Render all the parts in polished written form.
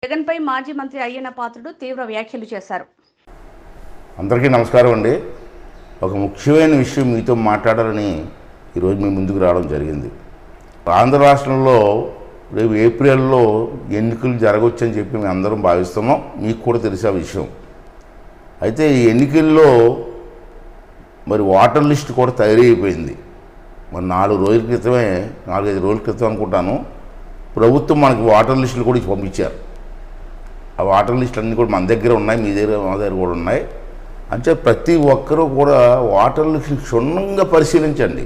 జగన్పై మాజీ మంత్రి అయ్యన్న పాత్రుడు తీవ్ర వ్యాఖ్యలు చేశారు. అందరికీ నమస్కారం అండి. ఒక ముఖ్యమైన విషయం మీతో మాట్లాడాలని ఈరోజు మీ ముందుకు రావడం జరిగింది. ఆంధ్ర రాష్ట్రంలో రేపు ఏప్రిల్లో ఎన్నికలు జరగవచ్చని చెప్పి మేము అందరం భావిస్తున్నాం. మీకు కూడా తెలిసే విషయం. అయితే ఈ ఎన్నికల్లో మరి ఓటర్ లిస్ట్ కూడా తయారైపోయింది. మరి 4-5 రోజుల క్రితం అనుకుంటాను ప్రభుత్వం మనకి ఓటర్ లిస్టులు కూడా పంపించారు. ఆ ఓటర్ లిస్టులు అన్నీ కూడా మన దగ్గర ఉన్నాయి, మీ దగ్గర మా దగ్గర కూడా ఉన్నాయి. అంటే ప్రతి ఒక్కరూ కూడా ఓటర్ లిస్టులు క్షుణ్ణంగా పరిశీలించండి.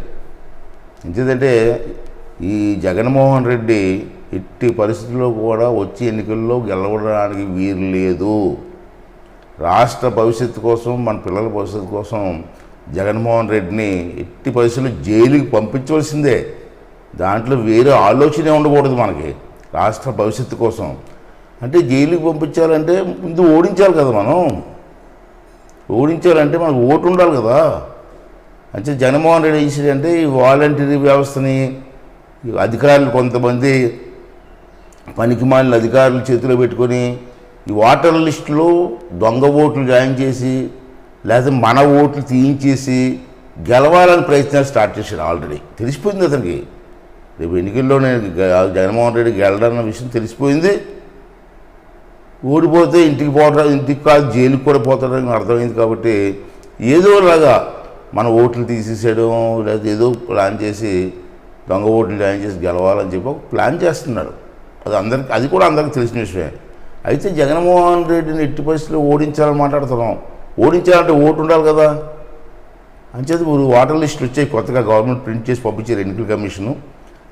ఎందుకంటే ఈ జగన్మోహన్ రెడ్డి ఎట్టి పరిస్థితుల్లో కూడా వచ్చే ఎన్నికల్లో గెలవడానికి వీలు లేదు. రాష్ట్ర భవిష్యత్తు కోసం, మన పిల్లల భవిష్యత్తు కోసం జగన్మోహన్ రెడ్డిని ఎట్టి పరిస్థితుల్లో జైలుకి పంపించవలసిందే. దాంట్లో వేరే ఆలోచనే ఉండకూడదు. మనకి రాష్ట్ర భవిష్యత్తు కోసం అంటే జైలుకి పంపించాలంటే ముందు ఓడించాలి కదా. మనం ఓడించాలంటే మనకు ఓటు ఉండాలి కదా. అంటే జగన్మోహన్ రెడ్డి చేసేదంటే ఈ వాలంటీరీ వ్యవస్థని అధికారులు కొంతమంది పనికిమాలిన అధికారులు చేతిలో పెట్టుకొని ఈ ఓటర్ లిస్టులో దొంగ ఓట్లు జాయిన్ చేసి లేకపోతే మన ఓట్లు తీయించేసి గెలవాలని ప్రయత్నాలు స్టార్ట్ చేశాడు. ఆల్రెడీ తెలిసిపోయింది అతనికి. రేపు ఎన్నికల్లో నేను జగన్మోహన్ రెడ్డి గెలడన్న విషయం తెలిసిపోయింది. ఓడిపోతే ఇంటికి కాదు జైలుకి కూడా పోతాడని అర్థమైంది. కాబట్టి ఏదోలాగా మన ఓట్లు తీసేసేయడం లేదా ఏదో ప్లాన్ చేసి దొంగ ఓట్లు జాయిన్ చేసి గెలవాలని చెప్పి ఒక ప్లాన్ చేస్తున్నాడు. అది కూడా అందరికీ తెలిసిన విషయమే. అయితే జగన్మోహన్ రెడ్డిని ఎట్టి పరిస్థితుల్లో ఓడించాలని మాట్లాడుతున్నాం. ఓడించాలంటే ఓటు ఉండాలి కదా. అంచేది ఓటర్ లిస్టులు వచ్చాయి కొత్తగా గవర్నమెంట్ ప్రింట్ చేసి పంపించారు ఎన్నికల కమిషను.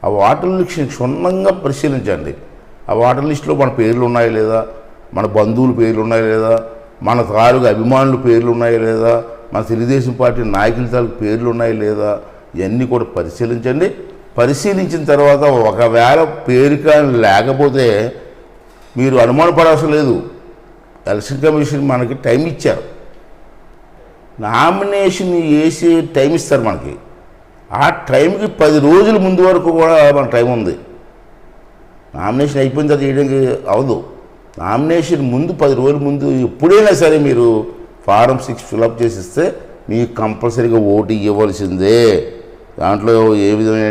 ఆ ఓటర్ లిస్టుని క్షుణ్ణంగా పరిశీలించండి. ఆ ఓటర్ లిస్టులో మన పేర్లు ఉన్నాయా లేదా, మన బంధువుల పేర్లు ఉన్నాయా లేదా, మన తాలూకు అభిమానుల పేర్లు ఉన్నాయా లేదా, మన తెలుగుదేశం పార్టీ నాయకుల తాలూకు పేర్లు ఉన్నాయా లేదా, ఇవన్నీ కూడా పరిశీలించండి. పరిశీలించిన తర్వాత ఒకవేళ పేరు కానీ లేకపోతే మీరు అనుమానపడవలసిన లేదు. ఎలక్షన్ కమిషన్ మనకి టైం ఇచ్చారు. నామినేషన్ వేసి టైం ఇస్తారు మనకి. ఆ టైంకి 10 రోజుల ముందు వరకు కూడా మన టైం ఉంది. నామినేషన్ అయిపోయిన తర్వాత చేయడానికి అవదు. నామినేషన్ ముందు 10 రోజుల ముందు ఎప్పుడైనా సరే మీరు ఫారం 6 ఫిలప్ చేసి ఇస్తే మీకు కంపల్సరీగా ఓటు ఇవ్వవలసిందే. దాంట్లో ఏ విధమైన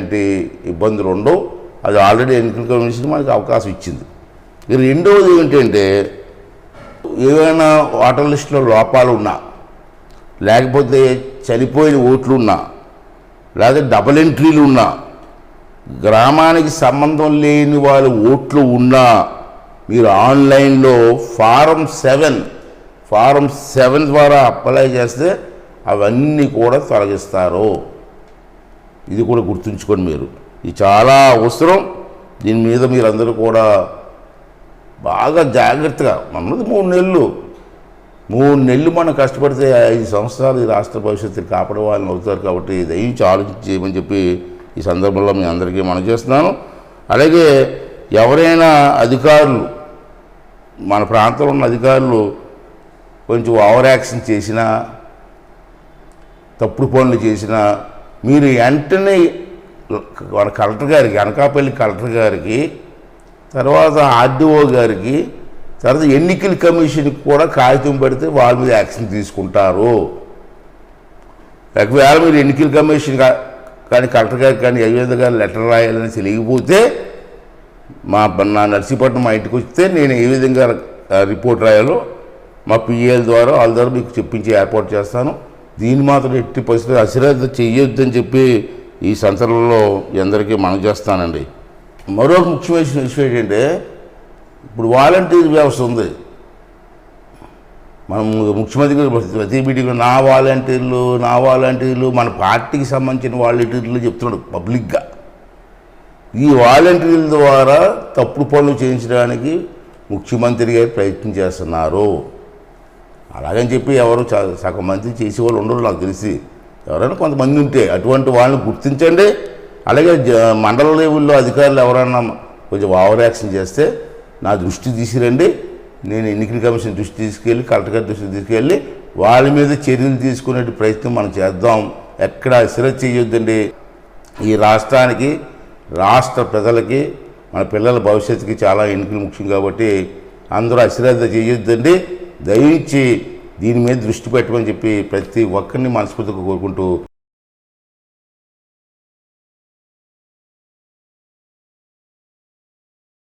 ఇబ్బందులు ఉండవు. అది ఆల్రెడీ ఎన్నికల కమిషన్ మనకి అవకాశం ఇచ్చింది. ఇక రెండవది ఏంటంటే ఏవైనా ఓటర్ లిస్టులో లోపాలు ఉన్నా, లేకపోతే చనిపోయిన ఓట్లు ఉన్నా, లేదా డబుల్ ఎంట్రీలు ఉన్నా, గ్రామానికి సంబంధం లేని వాళ్ళ ఓట్లు ఉన్నా మీరు ఆన్లైన్లో ఫారం 7 ద్వారా అప్లై చేస్తే అవన్నీ కూడా తొలగిస్తారు. ఇది కూడా గుర్తుంచుకోండి మీరు. ఇది చాలా అవసరం. దీని మీద మీరందరూ కూడా బాగా జాగ్రత్తగా, మనది 3 నెలలు మనం కష్టపడితే 5 సంవత్సరాలు ఈ రాష్ట్ర భవిష్యత్తుని కాపాడే వాళ్ళని అవుతారు. కాబట్టి దయించి ఆలోచించి చేయమని చెప్పి ఈ సందర్భంలో మీ అందరికీ మనం చేస్తున్నాను. అలాగే ఎవరైనా అధికారులు, మన ప్రాంతంలో ఉన్న అధికారులు కొంచెం ఓవర్ యాక్షన్ చేసినా, తప్పుడు పనులు చేసినా మీరు వెంటనే మన కలెక్టర్ గారికి, అనకాపల్లి కలెక్టర్ గారికి, తర్వాత ఆర్డీఓ గారికి, తర్వాత ఎన్నికల కమిషన్కి కూడా కాగితం పెడితే వాళ్ళ మీద యాక్షన్ తీసుకుంటారు. ఒకవేళ మీరు ఎన్నికల కమిషన్ కానీ కలెక్టర్ గారికి కానీ అయ్యేది గారు లెటర్ రాయాలని తెలియకపోతే నా నర్సీపట్నం మా ఇంటికి వస్తే నేను ఏ విధంగా రిపోర్ట్ రాయాలో మా పిఏల ద్వారా వాళ్ళ ద్వారా మీకు చెప్పించి ఏర్పాటు చేస్తాను. దీన్ని మాత్రం ఎట్టి పరిస్థితుల్లో అశ్రద్ధ చెయ్యొద్దని చెప్పి ఈ సందర్భంలో అందరికీ మనం చేస్తానండి. మరొక ముఖ్యమైన విషయం ఏంటంటే ఇప్పుడు వాలంటీర్ వ్యవస్థ ఉంది. మనం ముఖ్యమంత్రి గారు ప్రతి మీటింగ్లో నా వాలంటీర్లు మన పార్టీకి సంబంధించిన వాలంటీర్లు చెప్తున్నాడు పబ్లిక్గా. ఈ వాలంటీర్ల ద్వారా తప్పుడు పనులు చేయించడానికి ముఖ్యమంత్రి గారు ప్రయత్నం చేస్తున్నారు. అలాగని చెప్పి ఎవరు సగం మంది చేసేవాళ్ళు ఉండరు నాకు తెలిసి. ఎవరైనా కొంతమంది ఉంటే అటువంటి వాళ్ళని గుర్తించండి. అలాగే మండల లెవెల్లో అధికారులు ఎవరైనా కొంచెం ఓవర్ యాక్షన్ చేస్తే నా దృష్టి తీసుకురండి. నేను ఎన్నికల కమిషన్ దృష్టి తీసుకెళ్ళి, కలెక్టర్ గారి దృష్టి తీసుకెళ్ళి వాళ్ళ మీద చర్యలు తీసుకునే ప్రయత్నం మనం చేద్దాం. ఎక్కడ అశ్రద్ధ చేయొద్దండి. ఈ రాష్ట్రానికి, రాష్ట్ర ప్రజలకి, మన పిల్లల భవిష్యత్తుకి చాలా ఎన్నికలు ముఖ్యం. కాబట్టి అందరూ అశ్రద్ధ చేయొద్దండి, దయించి దీని మీద దృష్టి పెట్టమని చెప్పి ప్రతి ఒక్కరిని మనస్ఫూర్తిగా కోరుకుంటూ